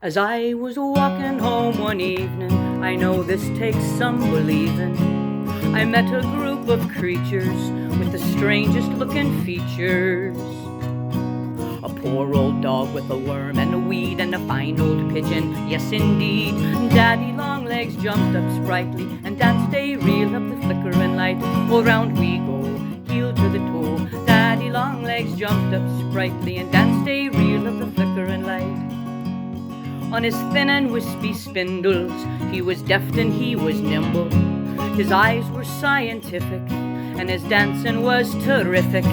As I was walking home one evening, I know this takes some believing, I met a group of creatures with the strangest looking features. A poor old dog with a worm and a weed, and a fine old pigeon, yes indeed. Daddy Longlegs jumped up sprightly and danced a reel up the flickering light. All round we go, heel to the toe. Daddy Longlegs jumped up sprightly and danced a reel up the flickering light. On his thin and wispy spindles, he was deft and he was nimble. His eyes were scientific, and his dancing was terrific.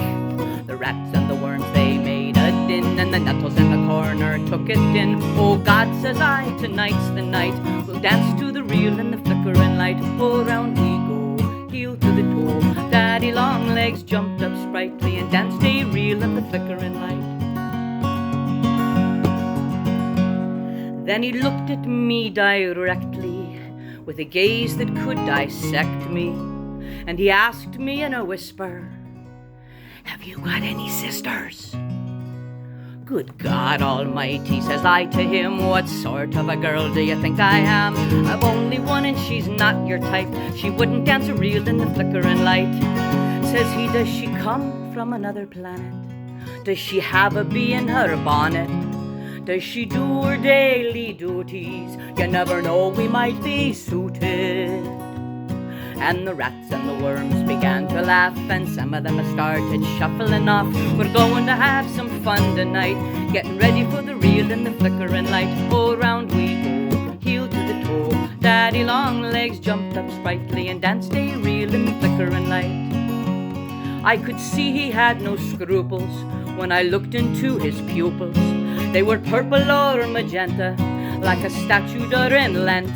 The rats and the worms, they made a din, and the nettles in the corner took it in. Oh God, says I, tonight's the night, we'll dance to the reel and the flickering light. Oh, round we go, heel to the toe. Daddy Longlegs jumped up sprightly and danced a reel at the flickering light. Then he looked at me directly, with a gaze that could dissect me, and he asked me in a whisper, "Have you got any sisters?" "Good God Almighty," says I to him, "what sort of a girl do you think I am? I've only one and she's not your type. She wouldn't dance a reel in the flickering light." Says he, "Does she come from another planet? Does she have a bee in her bonnet? Does she do her daily duties? You never know, we might be suited." And the rats and the worms began to laugh, and some of them started shuffling off. "We're going to have some fun tonight, getting ready for the reel and the flickering light." Oh, round we go, heel to the toe. Daddy Longlegs jumped up sprightly and danced a reel in the flickering light. I could see he had no scruples when I looked into his pupils. They were purple or magenta, like a statue during Lent.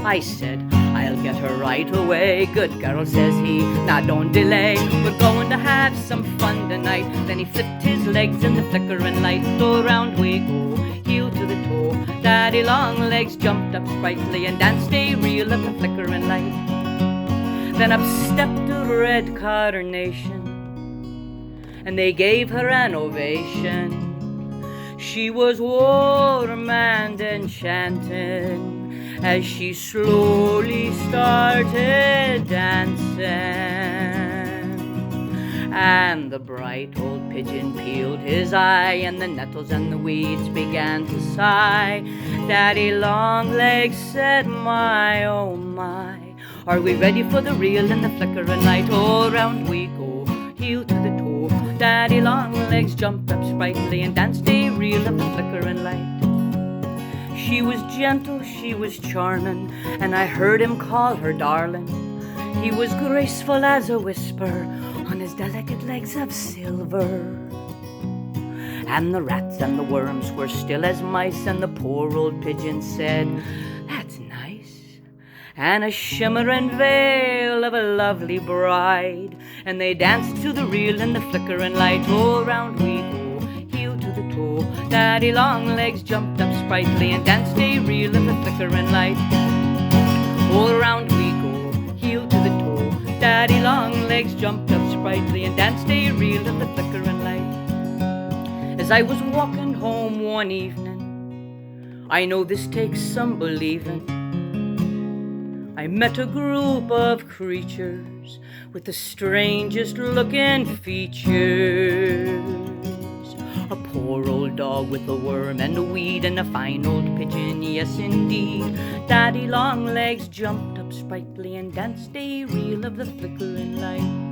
I said, "I'll get her right away." "Good girl," says he, "now don't delay. We're going to have some fun tonight." Then he flipped his legs in the flickering light. So round we go, heel to the toe. Daddy Longlegs jumped up sprightly and danced a reel at the flickering light. Then up stepped a red carnation, and they gave her an ovation. She was warm and enchanting as she slowly started dancing. And the bright old pigeon peeled his eye, and the nettles and the weeds began to sigh. Daddy Longlegs said, "My, oh my, are we ready for the reel and the flickering light?" Oh, round we go, heel to the toe. Daddy Longlegs jumped up sprightly and danced a reel of the flickering light. She was gentle, she was charming, and I heard him call her darling. He was graceful as a whisper on his delicate legs of silver. And the rats and the worms were still as mice, and the poor old pigeon said, "That's nice." And a shimmering veil of a lovely bride, and they danced to the reel and the flickering light. Oh, round we go, heel to the toe. Daddy Longlegs jumped up sprightly and danced a reel of the flickering light. Oh, round we go, heel to the toe. Daddy Longlegs jumped up sprightly and danced a reel of the flickering light. As I was walking home one evening, I know this takes some believing, I met a group of creatures with the strangest looking features. A poor old dog with a worm and a weed, and a fine old pigeon, yes indeed. Daddy Longlegs jumped up sprightly and danced a reel of the flickering light.